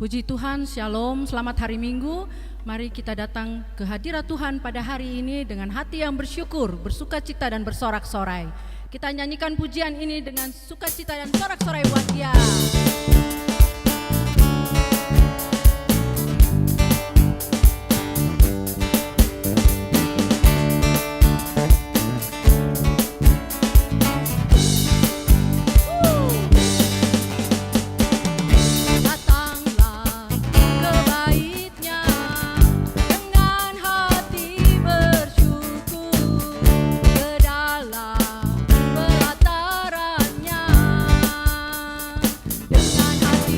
Puji Tuhan, Shalom, selamat hari Minggu. Mari kita datang ke hadirat Tuhan pada hari ini dengan hati yang bersyukur, bersukacita dan bersorak-sorai. Kita nyanyikan pujian ini dengan sukacita dan sorak-sorai buat Dia. Dengan hati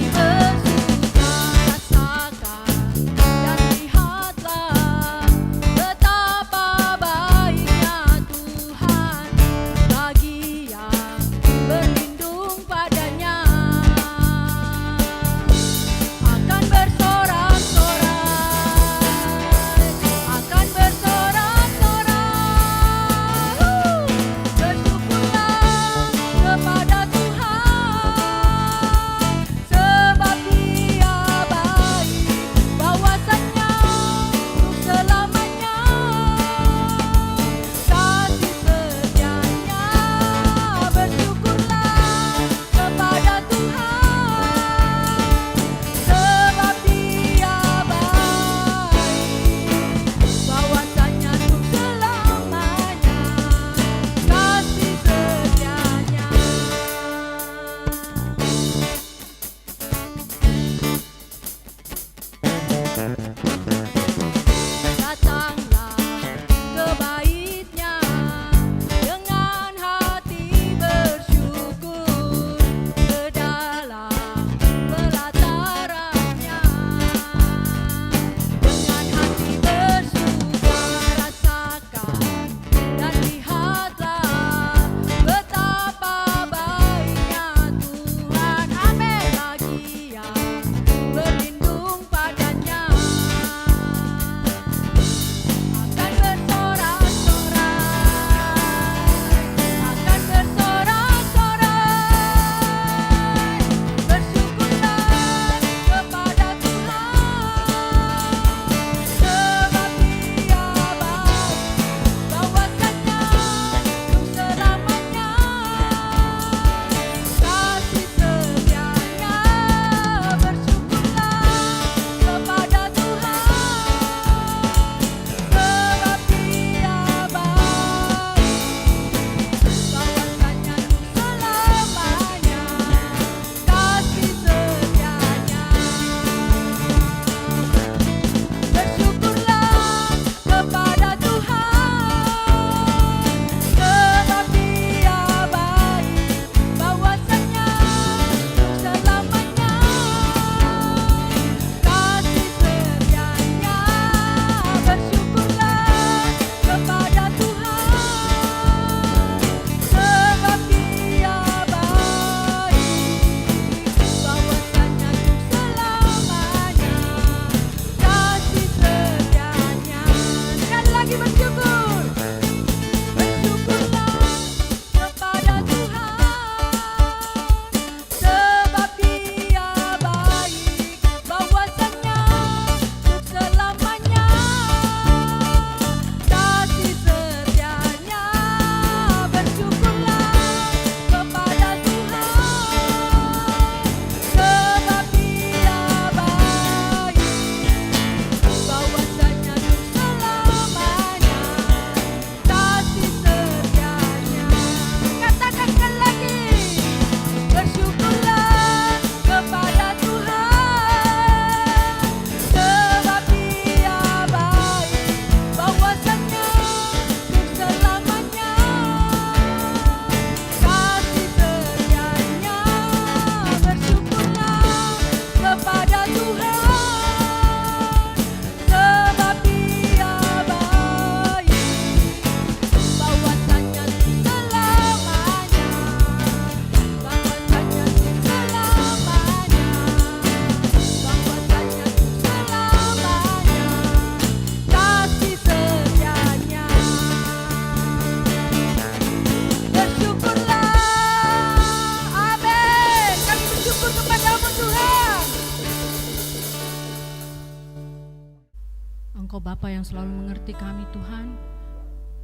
Bapa yang selalu mengerti kami Tuhan.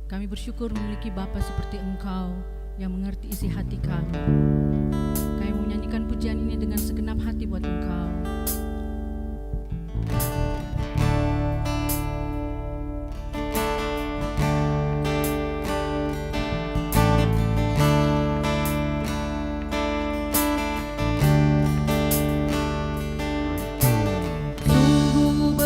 Kami bersyukur memiliki Bapa seperti Engkau yang mengerti isi hati kami. Kami menyanyikan pujian ini dengan segenap hati buat Engkau. Sungguh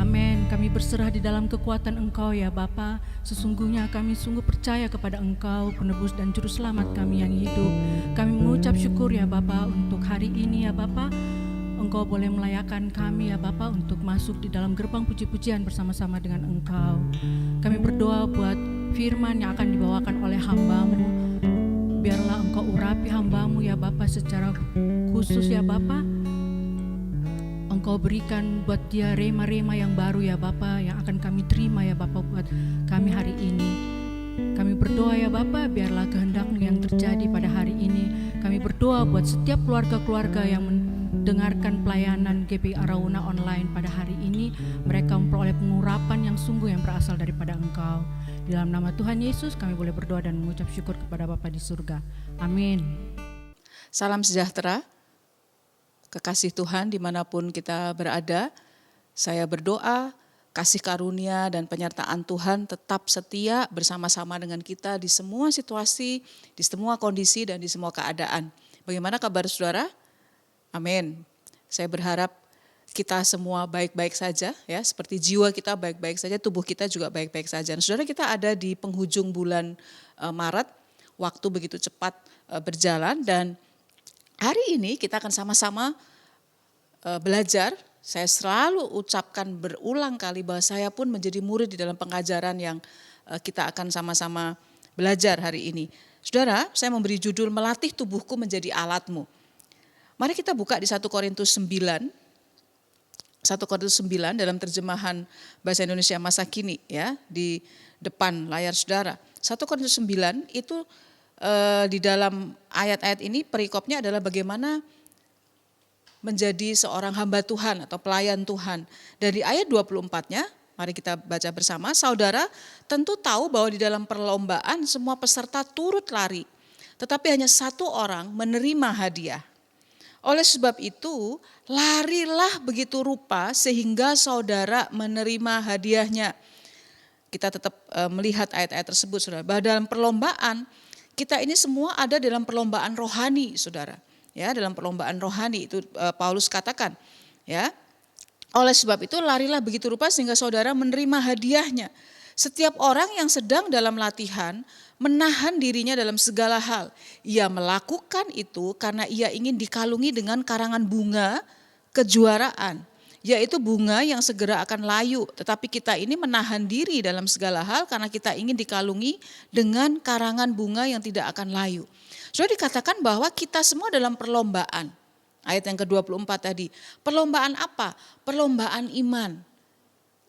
Amin. Kami berserah di dalam kekuatan Engkau ya Bapa. Sesungguhnya kami sungguh percaya kepada Engkau, penebus dan juru selamat kami yang hidup. Kami mengucap syukur ya Bapa untuk hari ini ya Bapa. Engkau boleh melayakan kami ya Bapa untuk masuk di dalam gerbang puji-pujian bersama-sama dengan Engkau. Kami berdoa buat firman yang akan dibawakan oleh hamba-Mu. Biarlah Engkau urapi hamba-Mu ya Bapa secara khusus ya Bapa. Engkau berikan buat dia rema-rema yang baru ya Bapa, yang akan kami terima ya Bapa buat kami hari ini. Kami berdoa ya Bapa, biarlah kehendak-Mu yang terjadi pada hari ini. Kami berdoa buat setiap keluarga-keluarga yang mendengarkan pelayanan GPI Arauna online pada hari ini. Mereka memperoleh pengurapan yang sungguh yang berasal daripada Engkau. Di dalam nama Tuhan Yesus kami boleh berdoa dan mengucap syukur kepada Bapa di surga. Amin. Salam sejahtera. Kekasih Tuhan dimanapun kita berada, saya berdoa kasih karunia dan penyertaan Tuhan tetap setia bersama-sama dengan kita di semua situasi, di semua kondisi dan di semua keadaan. Bagaimana kabar saudara? Amin. Saya berharap kita semua baik-baik saja ya, seperti jiwa kita baik-baik saja, tubuh kita juga baik-baik saja. Nah, saudara, kita ada di penghujung bulan Maret, waktu begitu cepat berjalan dan hari ini kita akan sama-sama belajar. Saya selalu ucapkan berulang kali bahwa saya pun menjadi murid di dalam pengajaran yang kita akan sama-sama belajar hari ini. Saudara, saya memberi judul melatih tubuhku menjadi alatmu. Mari kita buka di 1 Korintus 9. 1 Korintus 9 dalam terjemahan bahasa Indonesia masa kini ya, di depan layar saudara. 1 Korintus 9 itu di dalam ayat-ayat ini perikopnya adalah bagaimana menjadi seorang hamba Tuhan atau pelayan Tuhan. Dan di ayat 24-nya, mari kita baca bersama. Saudara tentu tahu bahwa di dalam perlombaan semua peserta turut lari, tetapi hanya satu orang menerima hadiah. Oleh sebab itu, larilah begitu rupa sehingga saudara menerima hadiahnya. Kita tetap melihat ayat-ayat tersebut, saudara. Bahwa dalam perlombaan, kita ini semua ada dalam perlombaan rohani, saudara. Ya, dalam perlombaan rohani itu Paulus katakan, ya. Oleh sebab itu larilah begitu rupa sehingga saudara menerima hadiahnya. Setiap orang yang sedang dalam latihan menahan dirinya dalam segala hal. Ia melakukan itu karena ia ingin dikalungi dengan karangan bunga kejuaraan, yaitu bunga yang segera akan layu. Tetapi kita ini menahan diri dalam segala hal karena kita ingin dikalungi dengan karangan bunga yang tidak akan layu. Sudah dikatakan bahwa kita semua dalam perlombaan. Ayat yang ke-24 tadi. Perlombaan apa? Perlombaan iman.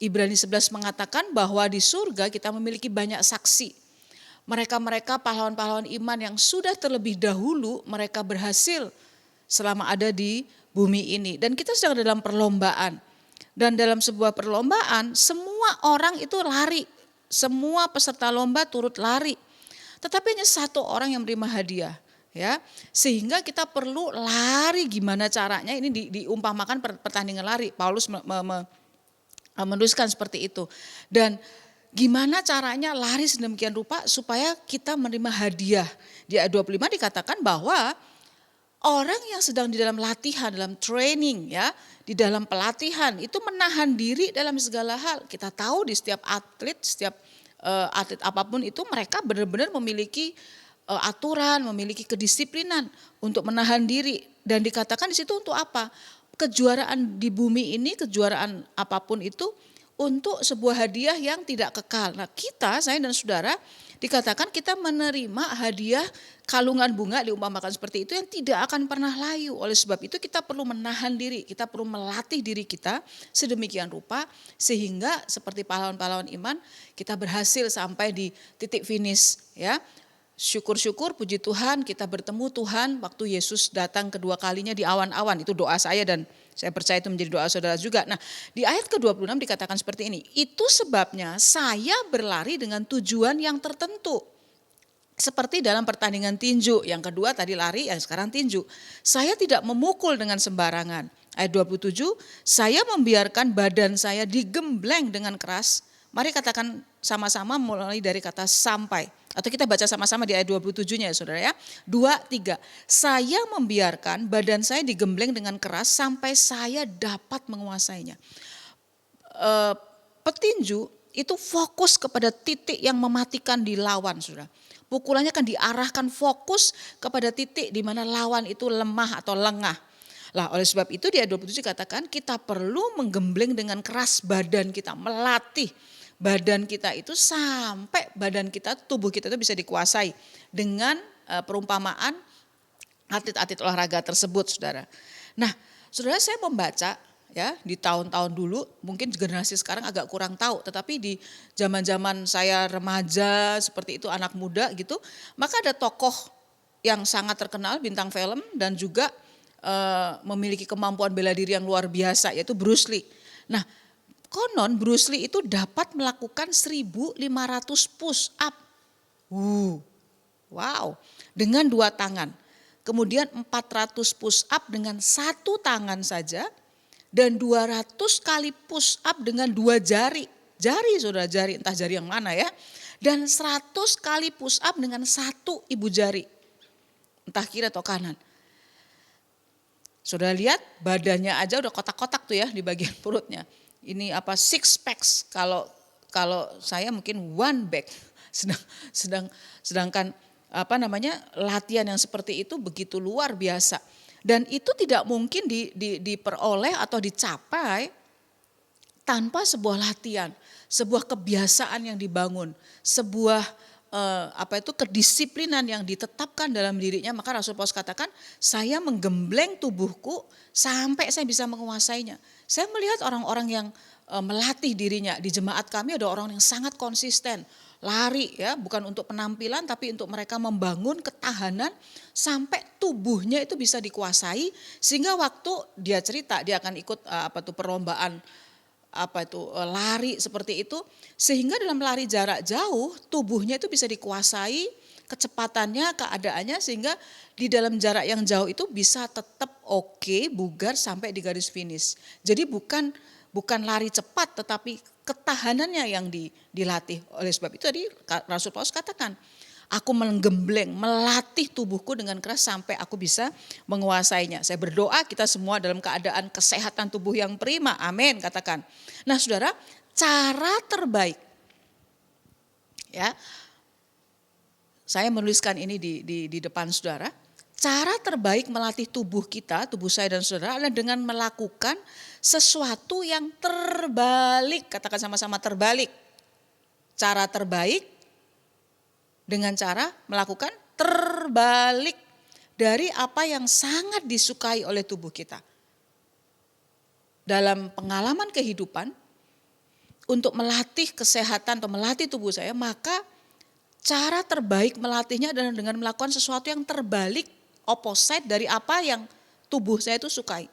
Ibrani 11 mengatakan bahwa di surga kita memiliki banyak saksi. Mereka-mereka pahlawan-pahlawan iman yang sudah terlebih dahulu mereka berhasil selama ada di bumi ini. Dan kita sedang dalam perlombaan. Dan dalam sebuah perlombaan semua orang itu lari. Semua peserta lomba turut lari. Tetapi hanya satu orang yang menerima hadiah, ya. Sehingga kita perlu lari gimana caranya, ini diumpamakan pertandingan lari. Paulus menuliskan seperti itu. Dan gimana caranya lari sedemikian rupa supaya kita menerima hadiah. Di ayat 25 dikatakan bahwa orang yang sedang di dalam latihan, dalam training ya, di dalam pelatihan itu menahan diri dalam segala hal. Kita tahu di setiap atlet, setiap atlet apapun itu mereka benar-benar memiliki aturan, memiliki kedisiplinan untuk menahan diri. Dan dikatakan di situ untuk apa? Kejuaraan di bumi ini, kejuaraan apapun itu untuk sebuah hadiah yang tidak kekal. Nah kita, saya dan saudara dikatakan kita menerima hadiah kalungan bunga diumpamakan seperti itu yang tidak akan pernah layu. Oleh sebab itu kita perlu menahan diri, kita perlu melatih diri kita sedemikian rupa sehingga seperti pahlawan-pahlawan iman kita berhasil sampai di titik finish ya. Syukur-syukur puji Tuhan kita bertemu Tuhan waktu Yesus datang kedua kalinya di awan-awan. Itu doa saya dan saya percaya itu menjadi doa saudara juga. Nah di ayat ke-26 dikatakan seperti ini. Itu sebabnya saya berlari dengan tujuan yang tertentu. Seperti dalam pertandingan tinju. Yang kedua tadi lari, yang sekarang tinju. Saya tidak memukul dengan sembarangan. Ayat 27, saya membiarkan badan saya digembleng dengan keras. Mari katakan sama-sama mulai dari kata sampai. Atau kita baca sama-sama di ayat 27-nya ya saudara ya. 2, 3. Saya membiarkan badan saya digembleng dengan keras sampai saya dapat menguasainya. eh, petinju itu fokus kepada titik yang mematikan di lawan, saudara. Pukulannya kan diarahkan fokus kepada titik di mana lawan itu lemah atau lengah. Lah oleh sebab itu di ayat 27 katakan kita perlu menggembleng dengan keras badan kita, melatih badan kita itu sampai badan kita, tubuh kita itu bisa dikuasai dengan perumpamaan atlet-atlet olahraga tersebut, saudara. Nah, saudara, saya membaca ya di tahun-tahun dulu, mungkin generasi sekarang agak kurang tahu, tetapi di zaman-zaman saya remaja seperti itu, anak muda gitu, maka ada tokoh yang sangat terkenal, bintang film dan juga memiliki kemampuan bela diri yang luar biasa, yaitu Bruce Lee. Nah, konon Bruce Lee itu dapat melakukan 1.500 push up. Wow, dengan 2 tangan. Kemudian 400 push up dengan 1 tangan saja. Dan 200 kali push up dengan 2 jari. Jari, saudara, jari, entah jari yang mana ya. Dan 100 kali push up dengan 1 ibu jari. Entah kiri atau kanan. Saudara lihat badannya aja udah kotak-kotak tuh ya di bagian perutnya. Ini apa, 6 packs, kalau saya mungkin 1 bag. Sedangkan latihan yang seperti itu begitu luar biasa. Dan itu tidak mungkin diperoleh atau dicapai tanpa sebuah latihan, sebuah kebiasaan yang dibangun, sebuah kedisiplinan yang ditetapkan dalam dirinya. Maka Rasul Paulus katakan, saya menggembleng tubuhku sampai saya bisa menguasainya. Saya melihat orang-orang yang melatih dirinya. Di jemaat kami ada orang yang sangat konsisten, lari ya, bukan untuk penampilan tapi untuk mereka membangun ketahanan sampai tubuhnya itu bisa dikuasai, sehingga waktu dia cerita dia akan ikut perlombaan lari seperti itu, sehingga dalam lari jarak jauh tubuhnya itu bisa dikuasai, kecepatannya, keadaannya, sehingga di dalam jarak yang jauh itu bisa tetap oke, bugar sampai di garis finish. Jadi bukan lari cepat tetapi ketahanannya yang dilatih. Oleh sebab itu tadi Rasul Paulus katakan, aku menggembleng, melatih tubuhku dengan keras sampai aku bisa menguasainya. Saya berdoa kita semua dalam keadaan kesehatan tubuh yang prima. Amin, katakan. Nah, saudara, cara terbaik ya. Saya menuliskan ini di depan saudara. Cara terbaik melatih tubuh kita, tubuh saya dan saudara adalah dengan melakukan sesuatu yang terbalik. Katakan sama-sama, terbalik. Cara terbaik dengan cara melakukan terbalik dari apa yang sangat disukai oleh tubuh kita. Dalam pengalaman kehidupan, untuk melatih kesehatan atau melatih tubuh saya, maka cara terbaik melatihnya adalah dengan melakukan sesuatu yang terbalik, opposite dari apa yang tubuh saya itu sukai.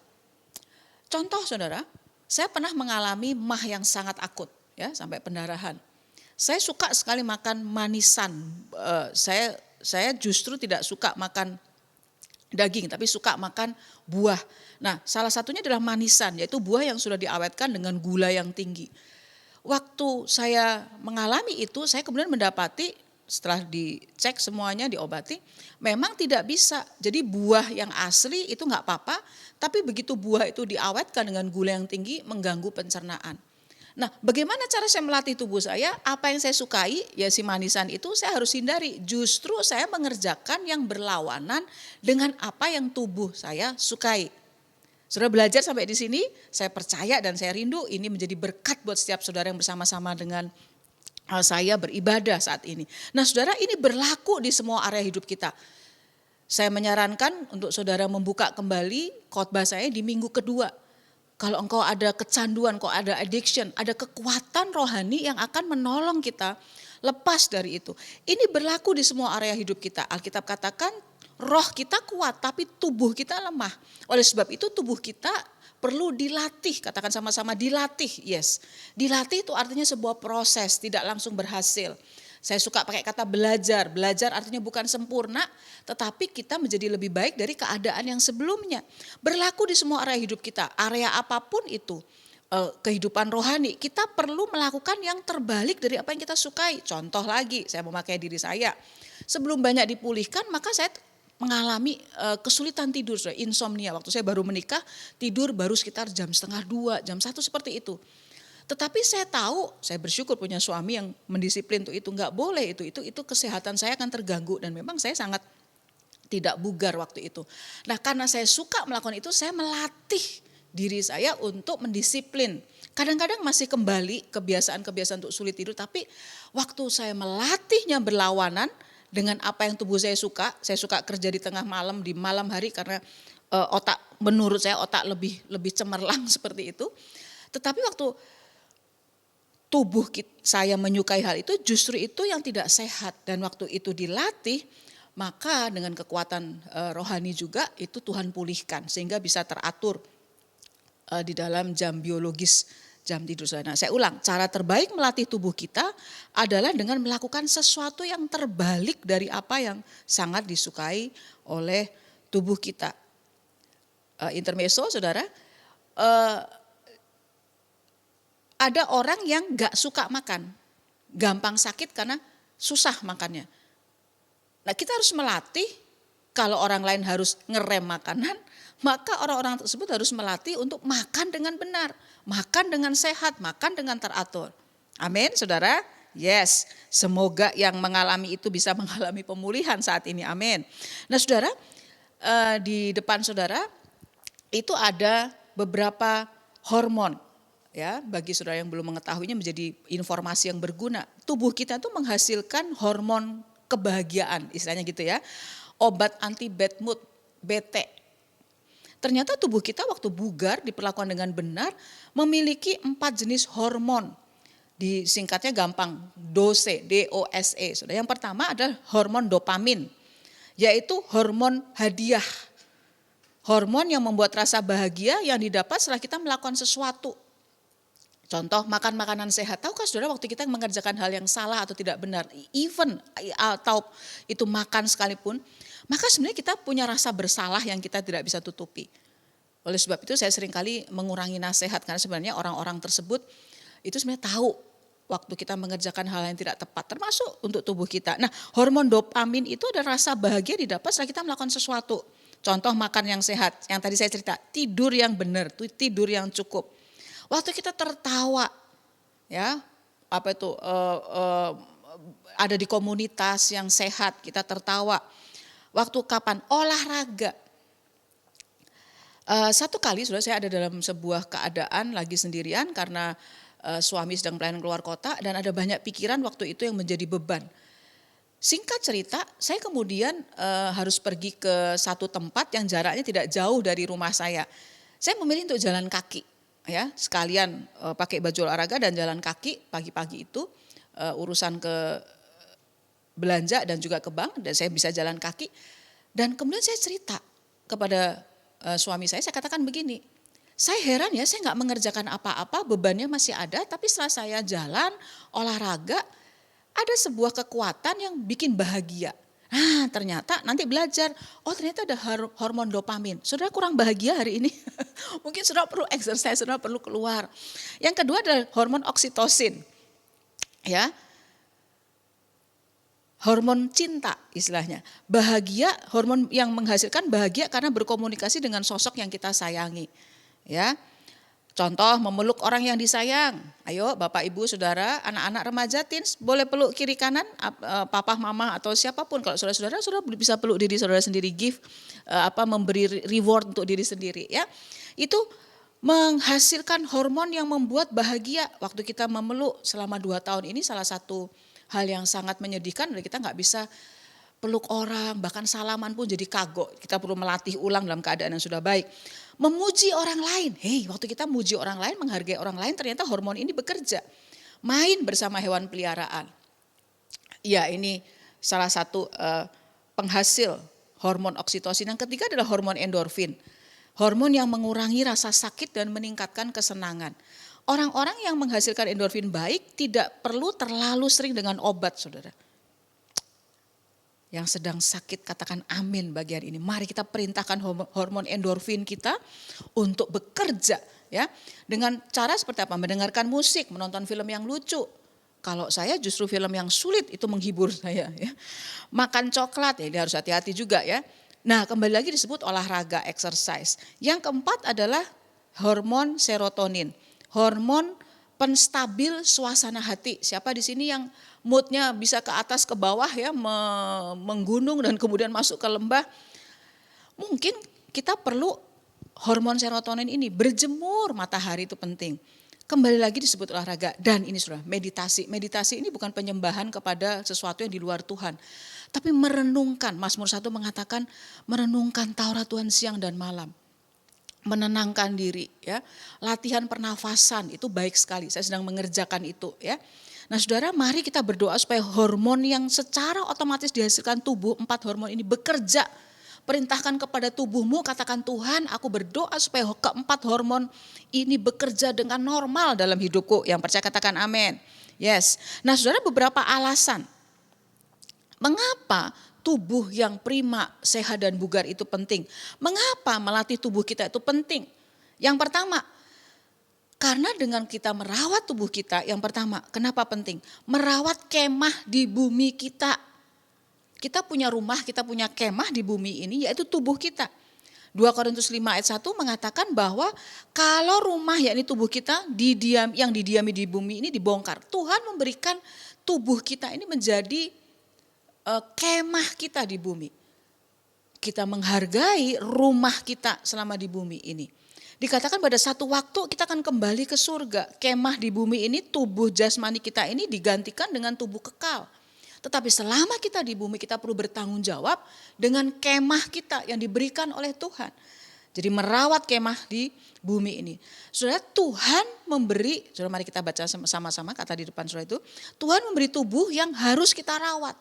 Contoh, saudara, saya pernah mengalami mah yang sangat akut ya, sampai pendarahan. Saya suka sekali makan manisan. Saya justru tidak suka makan daging, tapi suka makan buah. Nah, salah satunya adalah manisan, yaitu buah yang sudah diawetkan dengan gula yang tinggi. Waktu saya mengalami itu, saya kemudian mendapati, setelah dicek semuanya, diobati, memang tidak bisa. Jadi buah yang asli itu enggak apa-apa, tapi begitu buah itu diawetkan dengan gula yang tinggi, mengganggu pencernaan. Nah, bagaimana cara saya melatih tubuh saya? Apa yang saya sukai, ya si manisan itu saya harus hindari. Justru saya mengerjakan yang berlawanan dengan apa yang tubuh saya sukai. Saudara belajar sampai di sini, saya percaya dan saya rindu ini menjadi berkat buat setiap saudara yang bersama-sama dengan saya beribadah saat ini. Nah, saudara, ini berlaku di semua area hidup kita. Saya menyarankan untuk saudara membuka kembali khotbah saya di minggu kedua. Kalau engkau ada kecanduan, kau ada addiction, ada kekuatan rohani yang akan menolong kita lepas dari itu. Ini berlaku di semua area hidup kita. Alkitab katakan roh kita kuat tapi tubuh kita lemah. Oleh sebab itu tubuh kita perlu dilatih, katakan sama-sama dilatih, yes. Dilatih itu artinya sebuah proses, tidak langsung berhasil. Saya suka pakai kata belajar, belajar artinya bukan sempurna, tetapi kita menjadi lebih baik dari keadaan yang sebelumnya. Berlaku di semua area hidup kita, area apapun itu, kehidupan rohani, kita perlu melakukan yang terbalik dari apa yang kita sukai. Contoh lagi, saya memakai diri saya, sebelum banyak dipulihkan, maka saya mengalami kesulitan tidur, insomnia. Waktu saya baru menikah, tidur baru sekitar jam 1:30, jam 1 seperti itu. Tetapi saya tahu, saya bersyukur punya suami yang mendisiplin itu nggak boleh itu kesehatan saya akan terganggu, dan memang saya sangat tidak bugar waktu itu. Nah, karena saya suka melakukan itu, saya melatih diri saya untuk mendisiplin. Kadang-kadang masih kembali kebiasaan-kebiasaan untuk sulit tidur, tapi waktu saya melatihnya berlawanan dengan apa yang tubuh saya suka kerja di tengah malam, di malam hari, karena menurut saya otak lebih cemerlang seperti itu. Tetapi waktu tubuh saya menyukai hal itu, justru itu yang tidak sehat, dan waktu itu dilatih, maka dengan kekuatan rohani juga itu Tuhan pulihkan sehingga bisa teratur di dalam jam biologis, jam tidur. Nah, saya ulang, cara terbaik melatih tubuh kita adalah dengan melakukan sesuatu yang terbalik dari apa yang sangat disukai oleh tubuh kita. Intermezzo, saudara, ada orang yang gak suka makan, gampang sakit karena susah makannya. Nah, kita harus melatih, kalau orang lain harus ngerem makanan, maka orang-orang tersebut harus melatih untuk makan dengan benar, makan dengan sehat, makan dengan teratur. Amin, saudara? Yes, semoga yang mengalami itu bisa mengalami pemulihan saat ini, amin. Nah, saudara, di depan saudara itu ada beberapa hormon. Ya, bagi saudara yang belum mengetahuinya menjadi informasi yang berguna. Tubuh kita itu menghasilkan hormon kebahagiaan, istilahnya gitu ya. Obat anti bad mood, bete. Ternyata tubuh kita waktu bugar diperlakukan dengan benar memiliki 4 jenis hormon. Disingkatnya gampang, DOSE, D-O-S-E. Yang pertama adalah hormon dopamin, yaitu hormon hadiah. Hormon yang membuat rasa bahagia yang didapat setelah kita melakukan sesuatu. Contoh, makan makanan sehat. Tahukah saudara waktu kita mengerjakan hal yang salah atau tidak benar, even atau itu makan sekalipun, maka sebenarnya kita punya rasa bersalah yang kita tidak bisa tutupi. Oleh sebab itu saya seringkali mengurangi nasihat, karena sebenarnya orang-orang tersebut itu sebenarnya tahu waktu kita mengerjakan hal yang tidak tepat, termasuk untuk tubuh kita. Nah, hormon dopamin itu ada rasa bahagia didapat setelah kita melakukan sesuatu. Contoh, makan yang sehat, yang tadi saya cerita, tidur yang benar, tidur yang cukup. Waktu kita tertawa, ya, ada di komunitas yang sehat, kita tertawa. Waktu kapan? Olahraga. Satu kali sudah saya ada dalam sebuah keadaan lagi sendirian karena suami sedang pelayanan keluar kota dan ada banyak pikiran waktu itu yang menjadi beban. Singkat cerita, saya kemudian harus pergi ke satu tempat yang jaraknya tidak jauh dari rumah saya. Saya memilih untuk jalan kaki. Ya, sekalian pakai baju olahraga dan jalan kaki pagi-pagi itu, urusan ke belanja dan juga ke bank, dan saya bisa jalan kaki. Dan kemudian saya cerita kepada suami saya katakan begini, saya heran ya, saya nggak mengerjakan apa-apa, bebannya masih ada, tapi setelah saya jalan olahraga ada sebuah kekuatan yang bikin bahagia. Nah, ternyata nanti belajar, ternyata ada hormon dopamin. Saudara kurang bahagia hari ini, mungkin saudara perlu exercise, saudara perlu keluar. Yang kedua adalah hormon oksitosin, ya, hormon cinta istilahnya. Bahagia, hormon yang menghasilkan bahagia karena berkomunikasi dengan sosok yang kita sayangi, ya. Contoh, memeluk orang yang disayang. Ayo Bapak Ibu Saudara, anak-anak remaja teens boleh peluk kiri kanan papa mama atau siapapun. Kalau saudara-saudara bisa peluk diri saudara sendiri, memberi reward untuk diri sendiri, ya. Itu menghasilkan hormon yang membuat bahagia. Waktu kita memeluk selama 2 tahun ini salah satu hal yang sangat menyedihkan, kita nggak bisa peluk orang, bahkan salaman pun jadi kagok. Kita perlu melatih ulang dalam keadaan yang sudah baik. Memuji orang lain, waktu kita memuji orang lain, menghargai orang lain, ternyata hormon ini bekerja. Main bersama hewan peliharaan. Ya, ini salah satu penghasil hormon oksitosin. Yang ketiga adalah hormon endorfin. Hormon yang mengurangi rasa sakit dan meningkatkan kesenangan. Orang-orang yang menghasilkan endorfin baik tidak perlu terlalu sering dengan obat, saudara. Yang sedang sakit katakan amin bagian ini. Mari kita perintahkan hormon endorfin kita untuk bekerja, ya. Dengan cara seperti apa? Mendengarkan musik, menonton film yang lucu. Kalau saya justru film yang sulit itu menghibur saya, ya. Makan coklat, ya, ini harus hati-hati juga, ya. Nah, kembali lagi disebut olahraga, exercise. Yang keempat adalah hormon serotonin. Hormon penstabil suasana hati. Siapa di sini yang moodnya bisa ke atas ke bawah ya, menggunung dan kemudian masuk ke lembah. Mungkin kita perlu hormon serotonin ini, berjemur matahari itu penting. Kembali lagi disebut olahraga, dan ini sudah meditasi. Meditasi ini bukan penyembahan kepada sesuatu yang di luar Tuhan, tapi merenungkan. Mazmur 1 mengatakan merenungkan Taurat Tuhan siang dan malam. Menenangkan diri ya. Latihan pernafasan itu baik sekali. Saya sedang mengerjakan itu ya. Nah saudara, mari kita berdoa supaya hormon yang secara otomatis dihasilkan tubuh, 4 hormon ini bekerja. Perintahkan kepada tubuhmu, katakan Tuhan aku berdoa supaya keempat hormon ini bekerja dengan normal dalam hidupku. Yang percaya katakan amin. Yes. Nah saudara, beberapa alasan mengapa tubuh yang prima, sehat dan bugar itu penting. Mengapa melatih tubuh kita itu penting? Yang pertama, karena dengan kita merawat tubuh kita, yang pertama, kenapa penting? Merawat kemah di bumi kita. Kita punya rumah, kita punya kemah di bumi ini, yaitu tubuh kita. 2 Korintus 5 ayat 1 mengatakan bahwa kalau rumah yakni tubuh kita yang didiami di bumi ini dibongkar, Tuhan memberikan tubuh kita ini menjadi kemah kita di bumi. Kita menghargai rumah kita selama di bumi ini. Dikatakan pada satu waktu kita akan kembali ke surga. Kemah di bumi ini, tubuh jasmani kita ini digantikan dengan tubuh kekal. Tetapi selama kita di bumi kita perlu bertanggung jawab dengan kemah kita yang diberikan oleh Tuhan. Jadi merawat kemah di bumi ini. Saudara, Tuhan memberi, saudara mari kita baca sama-sama kata di depan saudara itu. Tuhan memberi tubuh yang harus kita rawat.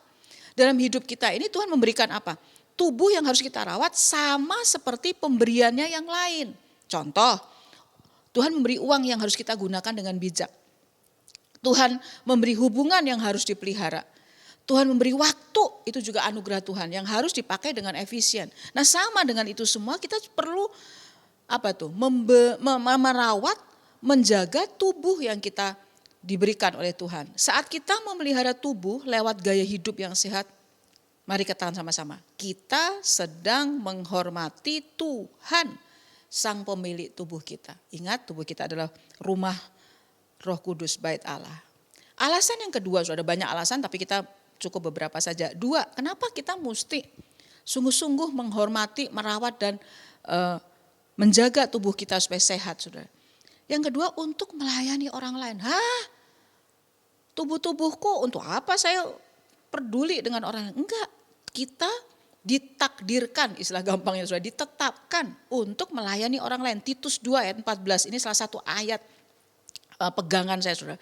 Dalam hidup kita ini Tuhan memberikan apa? Tubuh yang harus kita rawat sama seperti pemberiannya yang lain. Contoh, Tuhan memberi uang yang harus kita gunakan dengan bijak. Tuhan memberi hubungan yang harus dipelihara. Tuhan memberi waktu, itu juga anugerah Tuhan yang harus dipakai dengan efisien. Nah sama dengan itu semua kita perlu merawat, menjaga tubuh yang kita diberikan oleh Tuhan. Saat kita memelihara tubuh lewat gaya hidup yang sehat, mari katakan sama-sama, kita sedang menghormati Tuhan, Sang Pemilik tubuh kita. Ingat, tubuh kita adalah rumah Roh Kudus, bait Allah. Alasan yang kedua, sudah banyak alasan tapi kita cukup beberapa saja. 2, kenapa kita mesti sungguh-sungguh menghormati, merawat dan menjaga tubuh kita supaya sehat, saudara. Yang kedua, untuk melayani orang lain. Tubuh-tubuhku untuk apa saya peduli dengan orang lain? Enggak, kita ditakdirkan, istilah gampangnya sudah ditetapkan untuk melayani orang lain. Titus 2 ayat 14, ini salah satu ayat pegangan saya, saudara.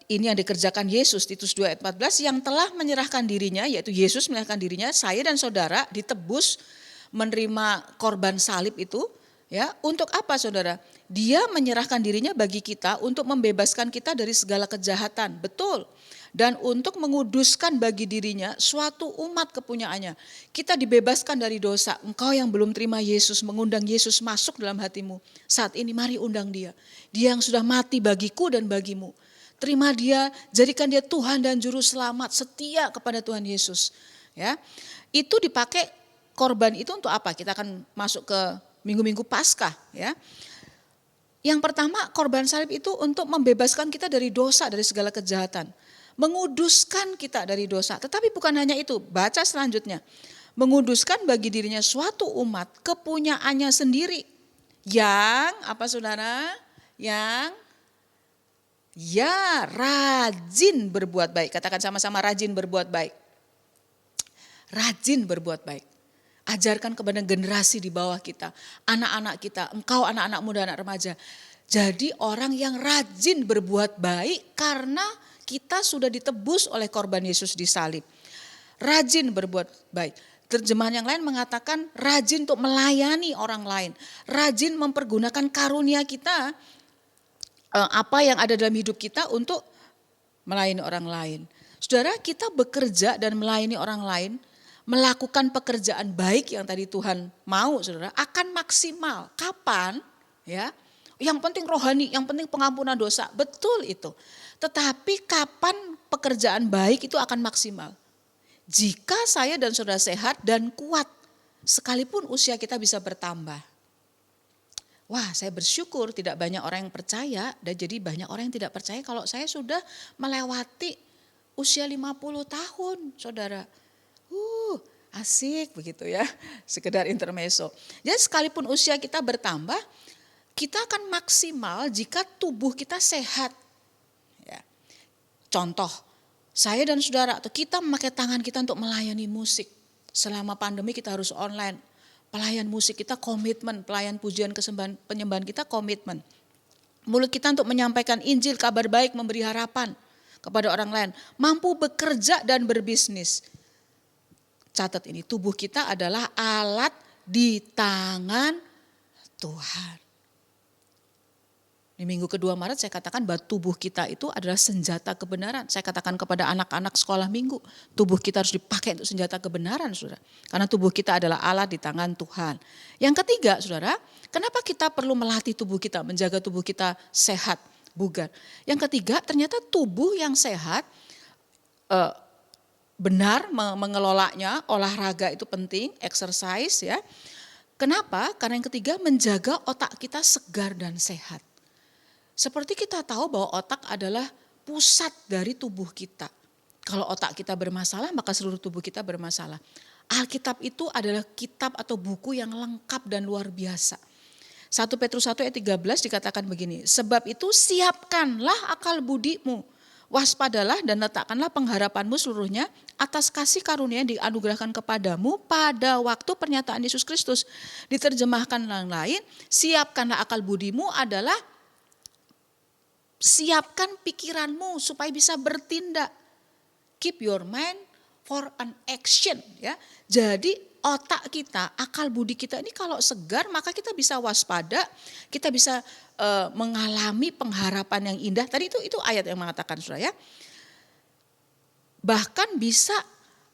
Ini yang dikerjakan Yesus, Titus 2 ayat 14, yang telah menyerahkan dirinya, yaitu Yesus menyerahkan dirinya, saya dan saudara ditebus menerima korban salib itu. Ya, untuk apa saudara? Dia menyerahkan dirinya bagi kita untuk membebaskan kita dari segala kejahatan, betul. Dan untuk menguduskan bagi dirinya suatu umat kepunyaannya. Kita dibebaskan dari dosa. Engkau yang belum terima Yesus, mengundang Yesus masuk dalam hatimu. Saat ini mari undang dia. Dia yang sudah mati bagiku dan bagimu. Terima dia, jadikan dia Tuhan dan Juru Selamat, setia kepada Tuhan Yesus. Ya, itu dipakai korban itu untuk apa? Kita akan masuk ke minggu-minggu Paskah, ya. Yang pertama, korban salib itu untuk membebaskan kita dari dosa, dari segala kejahatan. Menguduskan kita dari dosa. Tetapi bukan hanya itu, baca selanjutnya. Menguduskan bagi dirinya suatu umat kepunyaannya sendiri. Yang, apa saudara? Yang rajin berbuat baik. Katakan sama-sama, rajin berbuat baik. Rajin berbuat baik. Ajarkan kepada generasi di bawah kita, anak-anak kita, engkau anak-anak muda, anak remaja. Jadi orang yang rajin berbuat baik karena kita sudah ditebus oleh korban Yesus di salib. Rajin berbuat baik. Terjemahan yang lain mengatakan rajin untuk melayani orang lain. Rajin mempergunakan karunia kita, apa yang ada dalam hidup kita untuk melayani orang lain. Saudara, kita bekerja dan melayani orang lain, melakukan pekerjaan baik yang tadi Tuhan mau, saudara, akan maksimal. Kapan? Ya, yang penting rohani, yang penting pengampunan dosa, betul itu. Tetapi kapan pekerjaan baik itu akan maksimal? Jika saya dan saudara sehat dan kuat, sekalipun usia kita bisa bertambah. Wah, saya bersyukur tidak banyak orang yang percaya dan jadi banyak orang yang tidak percaya kalau saya sudah melewati usia 50 tahun, saudara. Asik begitu ya, sekedar intermezzo. Jadi sekalipun usia kita bertambah, kita akan maksimal jika tubuh kita sehat. Ya. Contoh, saya dan saudara, atau kita memakai tangan kita untuk melayani musik. Selama pandemi kita harus online. Pelayan musik kita komitmen, pelayan pujian kesembahan penyembahan kita komitmen. Mulut kita untuk menyampaikan Injil, kabar baik, memberi harapan kepada orang lain. Mampu bekerja dan berbisnis. Catat ini, tubuh kita adalah alat di tangan Tuhan. Di minggu kedua Maret saya katakan bahwa tubuh kita itu adalah senjata kebenaran. Saya katakan kepada anak-anak sekolah minggu, tubuh kita harus dipakai untuk senjata kebenaran, saudara. Karena tubuh kita adalah alat di tangan Tuhan. Yang ketiga, saudara, kenapa kita perlu melatih tubuh kita, menjaga tubuh kita sehat, bugar. Yang ketiga, ternyata tubuh yang sehat, benar mengelolanya, olahraga itu penting, exercise ya. Kenapa? Karena yang ketiga menjaga otak kita segar dan sehat. Seperti kita tahu bahwa otak adalah pusat dari tubuh kita. Kalau otak kita bermasalah, maka seluruh tubuh kita bermasalah. Alkitab itu adalah kitab atau buku yang lengkap dan luar biasa. 1 Petrus 1 ayat 13 dikatakan begini, sebab itu siapkanlah akal budimu. Waspadalah dan letakkanlah pengharapanmu seluruhnya atas kasih karunia yang dianugerahkan kepadamu pada waktu pernyataan Yesus Kristus. Diterjemahkan yang lain, siapkanlah akal budimu adalah siapkan pikiranmu supaya bisa bertindak. Keep your mind for an action. Ya. Jadi otak kita, akal budi kita ini kalau segar maka kita bisa waspada, kita bisa mengalami pengharapan yang indah. Tadi itu ayat yang mengatakan saudara ya. Bahkan bisa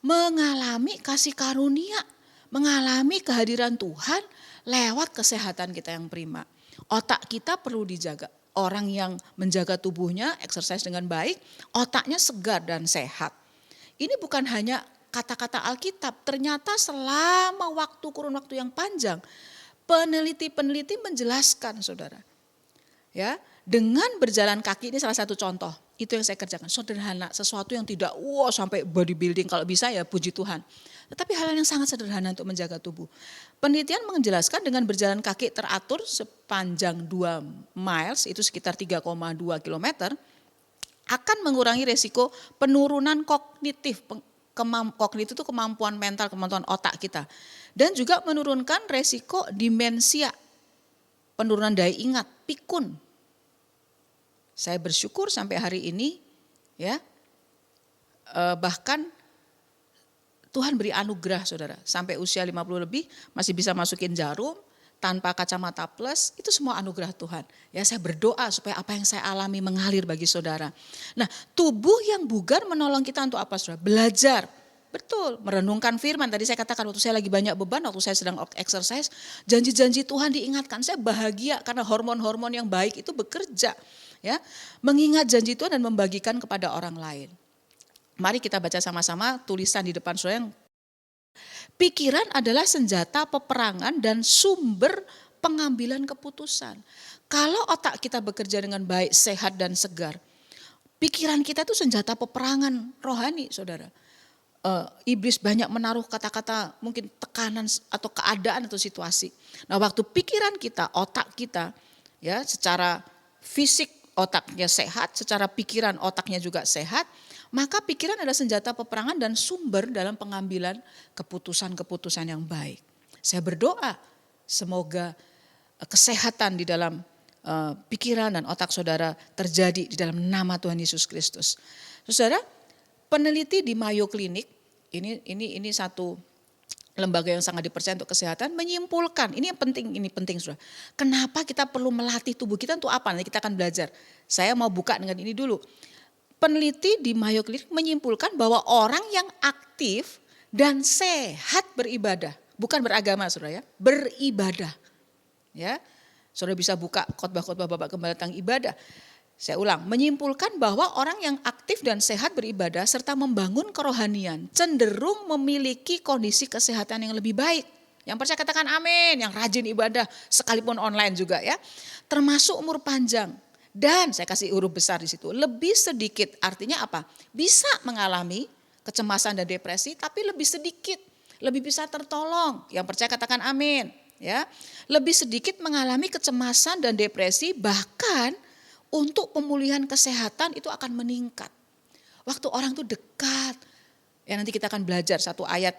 mengalami kasih karunia, mengalami kehadiran Tuhan lewat kesehatan kita yang prima. Otak kita perlu dijaga. Orang yang menjaga tubuhnya, exercise dengan baik, otaknya segar dan sehat. Ini bukan hanya kata-kata Alkitab, ternyata selama kurun waktu yang panjang, peneliti-peneliti menjelaskan saudara. Ya, dengan berjalan kaki ini salah satu contoh, itu yang saya kerjakan, sederhana, sesuatu yang tidak sampai bodybuilding, kalau bisa ya puji Tuhan. Tetapi hal yang sangat sederhana untuk menjaga tubuh. Penelitian menjelaskan dengan berjalan kaki teratur sepanjang 2 miles, itu sekitar 3,2 kilometer, akan mengurangi resiko penurunan kognitif. Kognitif itu kemampuan mental, kemampuan otak kita. Dan juga menurunkan resiko demensia, penurunan daya ingat, pikun. Saya bersyukur sampai hari ini ya, bahkan Tuhan beri anugerah saudara, sampai usia 50 lebih masih bisa masukin jarum tanpa kacamata plus, itu semua anugerah Tuhan. Ya, saya berdoa supaya apa yang saya alami mengalir bagi saudara. Nah, tubuh yang bugar menolong kita untuk apa saudara? Belajar. Betul, merenungkan firman. Tadi saya katakan waktu saya lagi banyak beban, waktu saya sedang exercise, janji-janji Tuhan diingatkan. Saya bahagia karena hormon-hormon yang baik itu bekerja. Ya, mengingat janji Tuhan dan membagikan kepada orang lain. Mari kita baca sama-sama tulisan di depan saudara yang pikiran adalah senjata peperangan dan sumber pengambilan keputusan. Kalau otak kita bekerja dengan baik, sehat dan segar, pikiran kita itu senjata peperangan rohani saudara. Iblis banyak menaruh kata-kata mungkin tekanan atau keadaan atau situasi. Nah, waktu pikiran kita, otak kita ya secara fisik otaknya sehat, secara pikiran otaknya juga sehat, maka pikiran adalah senjata peperangan dan sumber dalam pengambilan keputusan-keputusan yang baik. Saya berdoa semoga kesehatan di dalam pikiran dan otak saudara terjadi di dalam nama Tuhan Yesus Kristus. Saudara, peneliti di Mayo Clinic, ini satu lembaga yang sangat dipercaya untuk kesehatan, menyimpulkan, ini penting saudara. Kenapa kita perlu melatih tubuh kita untuk apa? Nanti kita akan belajar. Saya mau buka dengan ini dulu. Peneliti di Mayo Clinic menyimpulkan bahwa orang yang aktif dan sehat beribadah, bukan beragama saudara ya, beribadah. Ya, saudara bisa buka khotbah-khotbah Bapak Gembala tentang ibadah. Saya ulang, menyimpulkan bahwa orang yang aktif dan sehat beribadah serta membangun kerohanian cenderung memiliki kondisi kesehatan yang lebih baik. Yang percaya katakan amin, yang rajin ibadah sekalipun online juga ya. Termasuk umur panjang. Dan saya kasih huruf besar di situ, lebih sedikit artinya apa? Bisa mengalami kecemasan dan depresi tapi lebih sedikit, lebih bisa tertolong. Yang percaya katakan amin ya. Lebih sedikit mengalami kecemasan dan depresi, bahkan untuk pemulihan kesehatan itu akan meningkat. Waktu orang tuh dekat. Ya nanti kita akan belajar satu ayat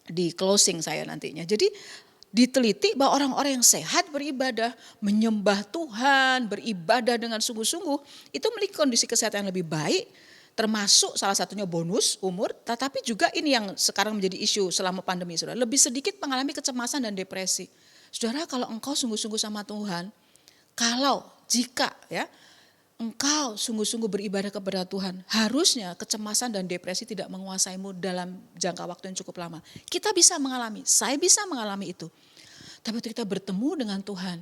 di closing saya nantinya. Jadi diteliti bahwa orang-orang yang sehat beribadah, menyembah Tuhan, beribadah dengan sungguh-sungguh, itu memiliki kondisi kesehatan yang lebih baik, termasuk salah satunya bonus umur, tetapi juga ini yang sekarang menjadi isu selama pandemi, saudara, lebih sedikit mengalami kecemasan dan depresi. Saudara, kalau engkau sungguh-sungguh sama Tuhan, jika ya engkau sungguh-sungguh beribadah kepada Tuhan, harusnya kecemasan dan depresi tidak menguasaimu dalam jangka waktu yang cukup lama. Kita bisa mengalami, saya bisa mengalami itu. Tapi waktu kita bertemu dengan Tuhan,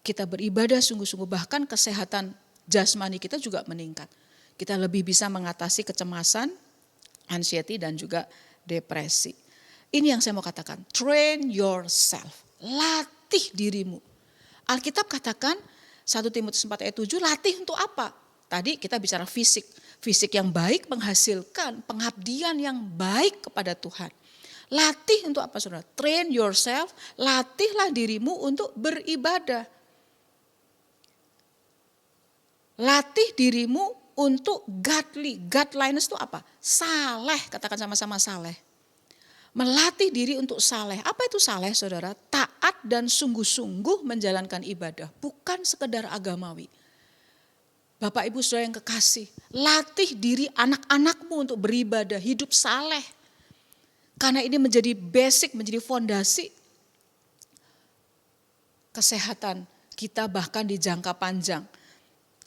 kita beribadah sungguh-sungguh, bahkan kesehatan jasmani kita juga meningkat. Kita lebih bisa mengatasi kecemasan, anxiety dan juga depresi. Ini yang saya mau katakan, train yourself, latih dirimu. Alkitab katakan 1 Timotius 4 ayat 7, latih untuk apa? Tadi kita bicara fisik. Fisik yang baik menghasilkan pengabdian yang baik kepada Tuhan. Latih untuk apa saudara? Train yourself, latihlah dirimu untuk beribadah. Latih dirimu untuk godly. Godliness itu apa? Saleh, katakan sama-sama saleh. Melatih diri untuk saleh. Apa itu saleh saudara? Taat dan sungguh-sungguh menjalankan ibadah. Bukan sekedar agamawi. Bapak ibu saudara yang kekasih. Latih diri anak-anakmu untuk beribadah. Hidup saleh. Karena ini menjadi basic, menjadi fondasi kesehatan kita bahkan di jangka panjang.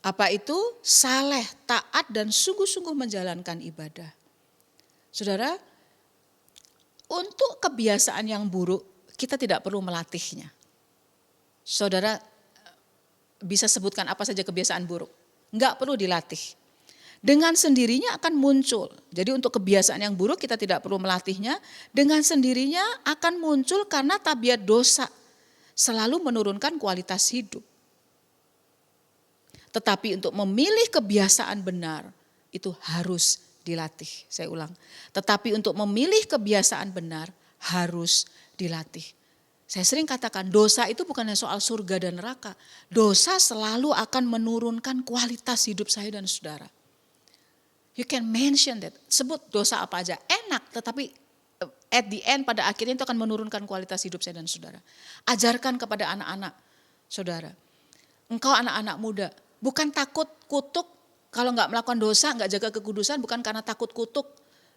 Apa itu? Saleh, taat dan sungguh-sungguh menjalankan ibadah. Saudara, untuk kebiasaan yang buruk, kita tidak perlu melatihnya. Saudara bisa sebutkan apa saja kebiasaan buruk. Enggak perlu dilatih. Dengan sendirinya akan muncul. Jadi untuk kebiasaan yang buruk kita tidak perlu melatihnya. Dengan sendirinya akan muncul karena tabiat dosa. Selalu menurunkan kualitas hidup. Tetapi untuk memilih kebiasaan benar, itu harus dilatih, saya ulang. Tetapi untuk memilih kebiasaan benar harus dilatih. Saya sering katakan dosa itu bukan hanya soal surga dan neraka. Dosa selalu akan menurunkan kualitas hidup saya dan saudara. You can mention that. Sebut dosa apa aja, enak, tetapi at the end pada akhirnya itu akan menurunkan kualitas hidup saya dan saudara. Ajarkan kepada anak-anak saudara. Engkau anak-anak muda, bukan takut kutuk. Kalau enggak melakukan dosa, enggak jaga kekudusan, bukan karena takut kutuk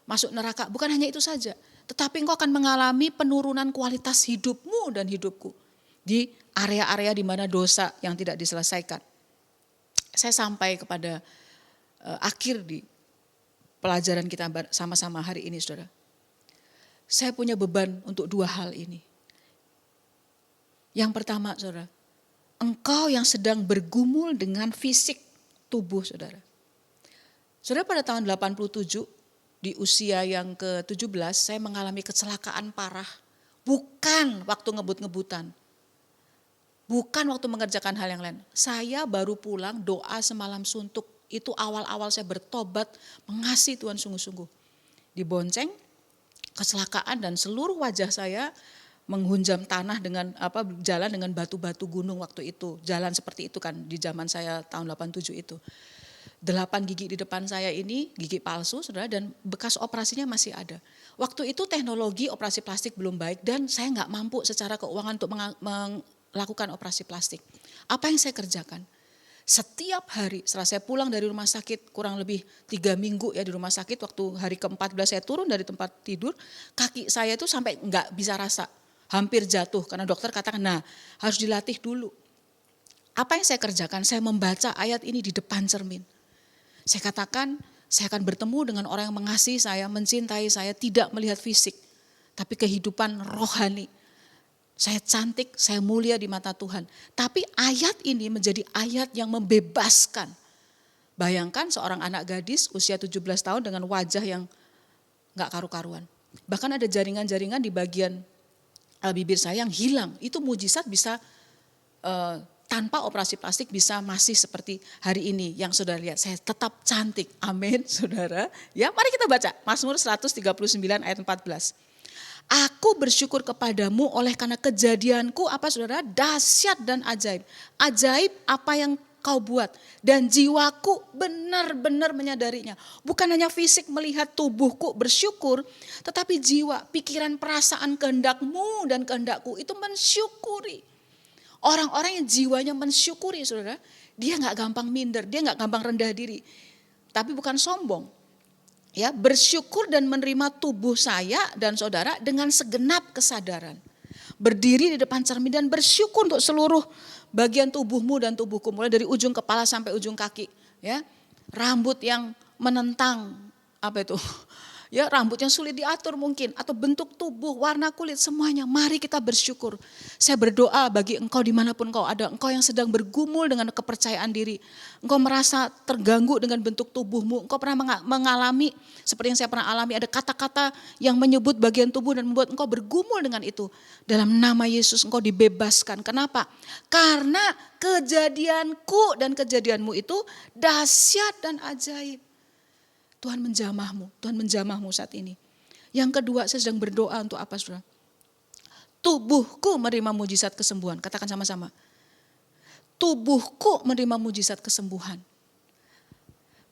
masuk neraka. Bukan hanya itu saja. Tetapi engkau akan mengalami penurunan kualitas hidupmu dan hidupku. Di area-area di mana dosa yang tidak diselesaikan. Saya sampai kepada akhir di pelajaran kita sama-sama hari ini saudara. Saya punya beban untuk dua hal ini. Yang pertama saudara, engkau yang sedang bergumul dengan fisik tubuh saudara. Saudara pada tahun 87 di usia yang ke-17 saya mengalami kecelakaan parah. Bukan waktu ngebut-ngebutan. Bukan waktu mengerjakan hal yang lain. Saya baru pulang doa semalam suntuk. Itu awal-awal saya bertobat mengasihi Tuhan sungguh-sungguh. Dibonceng, kecelakaan dan seluruh wajah saya menghunjam tanah dengan jalan dengan batu-batu gunung waktu itu. Jalan seperti itu kan di zaman saya tahun 87 itu. 8 gigi di depan saya ini gigi palsu saudara dan bekas operasinya masih ada. Waktu itu teknologi operasi plastik belum baik dan saya nggak mampu secara keuangan untuk melakukan operasi plastik. Apa yang saya kerjakan? Setiap hari setelah saya pulang dari rumah sakit kurang lebih 3 minggu ya di rumah sakit, waktu hari ke-14 saya turun dari tempat tidur, kaki saya itu sampai nggak bisa rasa. Hampir jatuh karena dokter katakan harus dilatih dulu. Apa yang saya kerjakan? Saya membaca ayat ini di depan cermin. Saya katakan saya akan bertemu dengan orang yang mengasihi saya, mencintai saya, tidak melihat fisik. Tapi kehidupan rohani. Saya cantik, saya mulia di mata Tuhan. Tapi ayat ini menjadi ayat yang membebaskan. Bayangkan seorang anak gadis usia 17 tahun dengan wajah yang gak karu-karuan. Bahkan ada jaringan-jaringan di bagian bibir saya yang hilang. Itu mujizat bisa tanpa operasi plastik bisa masih seperti hari ini yang saudara lihat. Saya tetap cantik. Amin, saudara. Ya, mari kita baca Mazmur 139 ayat 14. Aku bersyukur kepadamu oleh karena kejadianku apa saudara? Dahsyat dan ajaib. Ajaib apa yang kau buat. Dan jiwaku benar-benar menyadarinya. Bukan hanya fisik melihat tubuhku bersyukur. Tetapi jiwa, pikiran, perasaan, kehendakmu dan kehendakku itu mensyukuri. Orang-orang yang jiwanya mensyukuri saudara. Dia gak gampang minder, dia gak gampang rendah diri. Tapi bukan sombong. Ya, bersyukur dan menerima tubuh saya dan saudara dengan segenap kesadaran. Berdiri di depan cermin dan bersyukur untuk seluruh bagian tubuhmu dan tubuhku, mulai dari ujung kepala sampai ujung kaki, ya. Rambut yang menentang, apa itu? Ya, rambut yang sulit diatur mungkin, atau bentuk tubuh, warna kulit, semuanya. Mari kita bersyukur. Saya berdoa bagi engkau dimanapun engkau ada, engkau yang sedang bergumul dengan kepercayaan diri, engkau merasa terganggu dengan bentuk tubuhmu, engkau pernah mengalami seperti yang saya pernah alami, ada kata-kata yang menyebut bagian tubuh dan membuat engkau bergumul dengan itu. Dalam nama Yesus engkau dibebaskan. Kenapa? Karena kejadianku dan kejadianmu itu dahsyat dan ajaib. Tuhan menjamahmu saat ini. Yang kedua, saya sedang berdoa untuk apa saudara? Tubuhku menerima mujizat kesembuhan. Katakan sama-sama. Tubuhku menerima mujizat kesembuhan.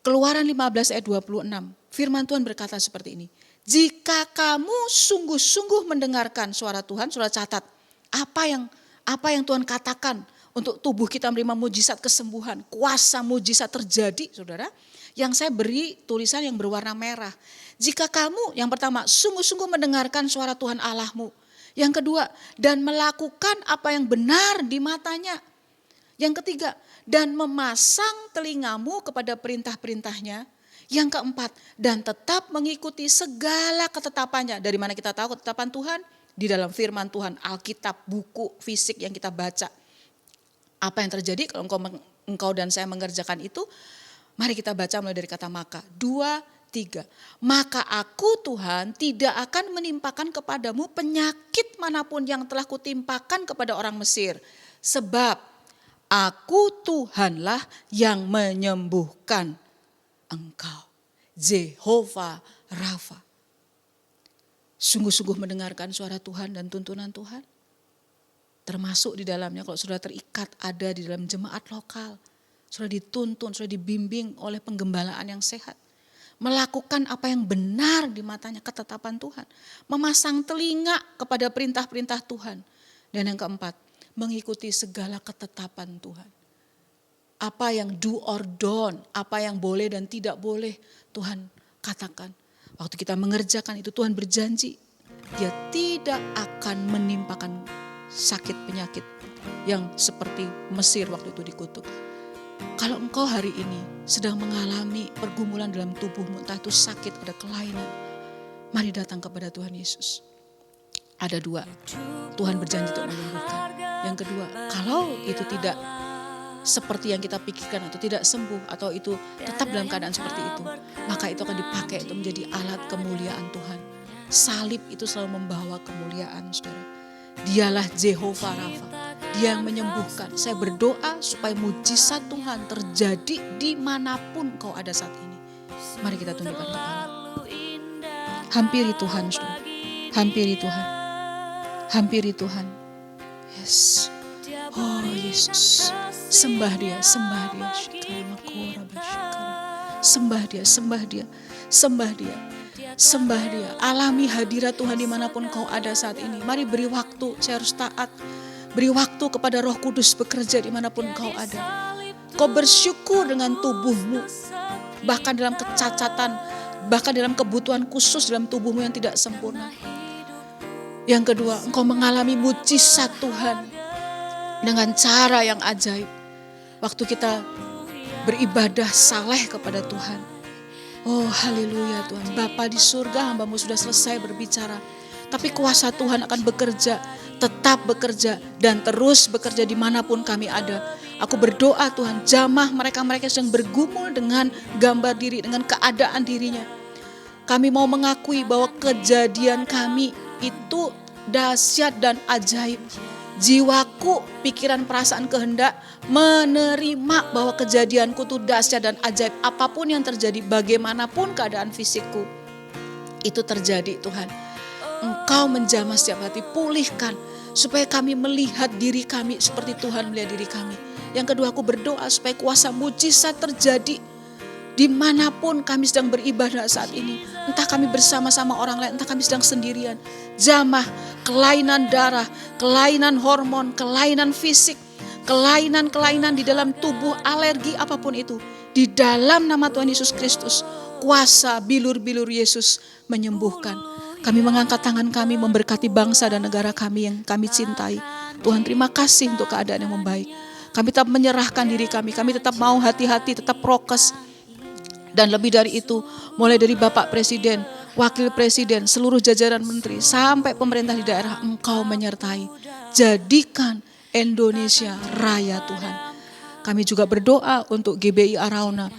Keluaran 15 ayat 26. Firman Tuhan berkata seperti ini. Jika kamu sungguh-sungguh mendengarkan suara Tuhan, saudara catat. Apa yang Tuhan katakan untuk tubuh kita menerima mujizat kesembuhan. Kuasa mujizat terjadi saudara. Yang saya beri tulisan yang berwarna merah. Jika kamu yang pertama sungguh-sungguh mendengarkan suara Tuhan Allahmu. Yang kedua, dan melakukan apa yang benar di matanya. Yang ketiga, dan memasang telingamu kepada perintah-perintahnya. Yang keempat, dan tetap mengikuti segala ketetapannya. Dari mana kita tahu ketetapan Tuhan? Di dalam firman Tuhan, Alkitab, buku fisik yang kita baca. Apa yang terjadi kalau engkau dan saya mengerjakan itu? Mari kita baca mulai dari kata maka. 2, 3. Maka aku Tuhan tidak akan menimpakan kepadamu penyakit manapun yang telah kutimpakan kepada orang Mesir. Sebab aku Tuhanlah yang menyembuhkan engkau. Jehovah Rafa. Sungguh-sungguh mendengarkan suara Tuhan dan tuntunan Tuhan. Termasuk di dalamnya kalau sudah terikat ada di dalam jemaat lokal. Sudah dituntun, sudah dibimbing oleh penggembalaan yang sehat. Melakukan apa yang benar di matanya, ketetapan Tuhan. Memasang telinga kepada perintah-perintah Tuhan. Dan yang keempat, mengikuti segala ketetapan Tuhan. Apa yang do or don't, apa yang boleh dan tidak boleh Tuhan katakan. Waktu kita mengerjakan itu Tuhan berjanji, Dia tidak akan menimpakan sakit penyakit yang seperti Mesir waktu itu dikutuk. Kalau engkau hari ini sedang mengalami pergumulan dalam tubuhmu, entah itu sakit, ada kelainan, mari datang kepada Tuhan Yesus. Ada 2, Tuhan berjanji untuk menyembuhkan. Yang kedua, kalau itu tidak seperti yang kita pikirkan atau tidak sembuh atau itu tetap dalam keadaan seperti itu, maka itu akan dipakai untuk menjadi alat kemuliaan Tuhan. Salib itu selalu membawa kemuliaan saudara. Dialah Jehovah Rafa. Dia yang menyembuhkan. Saya berdoa supaya mujizat Tuhan terjadi dimanapun kau ada saat ini. Mari kita tundukkan kepala. Hampiri Tuhan, saudara. Hampiri Tuhan. Hampiri Tuhan. Yes. Oh Yesus. Sembah Dia, sembah Dia. Sembah Dia, sembah Dia. Sembah Dia. Sembah Dia. Alami hadirat Tuhan dimanapun kau ada saat ini. Mari beri waktu, saya harus taat. Beri waktu kepada Roh Kudus bekerja dimanapun kau ada. Kau bersyukur dengan tubuhmu. Bahkan dalam kecacatan, bahkan dalam kebutuhan khusus dalam tubuhmu yang tidak sempurna. Yang kedua, engkau mengalami mujizat Tuhan dengan cara yang ajaib. Waktu kita beribadah saleh kepada Tuhan. Oh haleluya Tuhan. Bapa di surga, hambamu sudah selesai berbicara. Tapi kuasa Tuhan akan bekerja, tetap bekerja dan terus bekerja dimanapun kami ada. Aku berdoa Tuhan, jamah mereka-mereka yang sedang bergumul dengan gambar diri, dengan keadaan dirinya. Kami mau mengakui bahwa kejadian kami itu dahsyat dan ajaib. Jiwaku, pikiran, perasaan, kehendak menerima bahwa kejadianku itu dahsyat dan ajaib. Apapun yang terjadi, bagaimanapun keadaan fisikku, itu terjadi Tuhan. Engkau menjamah setiap hati, pulihkan supaya kami melihat diri kami seperti Tuhan melihat diri kami. Yang kedua, aku berdoa supaya kuasa mujizat terjadi dimanapun kami sedang beribadah saat ini. Entah kami bersama-sama orang lain, entah kami sedang sendirian. Jamah, kelainan darah, kelainan hormon, kelainan fisik, kelainan-kelainan di dalam tubuh, alergi apapun itu. Di dalam nama Tuhan Yesus Kristus, kuasa bilur-bilur Yesus menyembuhkan. Kami mengangkat tangan kami memberkati bangsa dan negara kami yang kami cintai. Tuhan, terima kasih untuk keadaan yang membaik. Kami tetap menyerahkan diri kami tetap mau hati-hati, tetap prokes. Dan lebih dari itu, mulai dari Bapak Presiden, Wakil Presiden, seluruh jajaran menteri, sampai pemerintah di daerah, Engkau menyertai. Jadikan Indonesia raya Tuhan. Kami juga berdoa untuk GBI Arauna,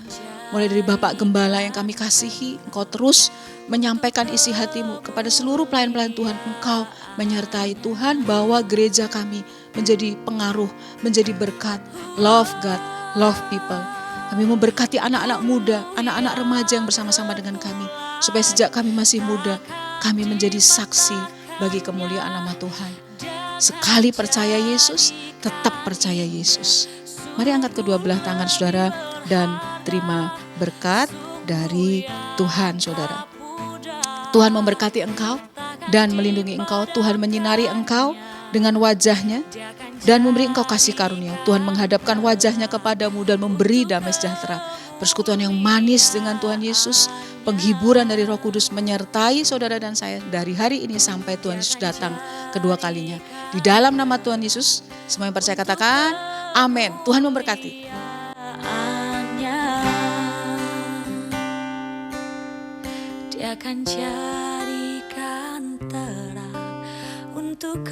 mulai dari Bapak Gembala yang kami kasihi, Engkau terus menyampaikan isi hatimu kepada seluruh pelayan-pelayan Tuhan. Engkau menyertai Tuhan, bawa gereja kami menjadi pengaruh, menjadi berkat. Love God, love people. Kami memberkati anak-anak muda, anak-anak remaja yang bersama-sama dengan kami. Supaya sejak kami masih muda, kami menjadi saksi bagi kemuliaan nama Tuhan. Sekali percaya Yesus, tetap percaya Yesus. Mari angkat kedua belah tangan saudara dan terima berkat dari Tuhan saudara. Tuhan memberkati engkau dan melindungi engkau. Tuhan menyinari engkau dengan wajahnya dan memberi engkau kasih karunia. Tuhan menghadapkan wajahnya kepadamu dan memberi damai sejahtera. Persekutuan yang manis dengan Tuhan Yesus, penghiburan dari Roh Kudus menyertai saudara dan saya dari hari ini sampai Tuhan Yesus datang kedua kalinya. Di dalam nama Tuhan Yesus, semua yang percaya katakan amin. Tuhan memberkati. Dia akan jadikan terang untuk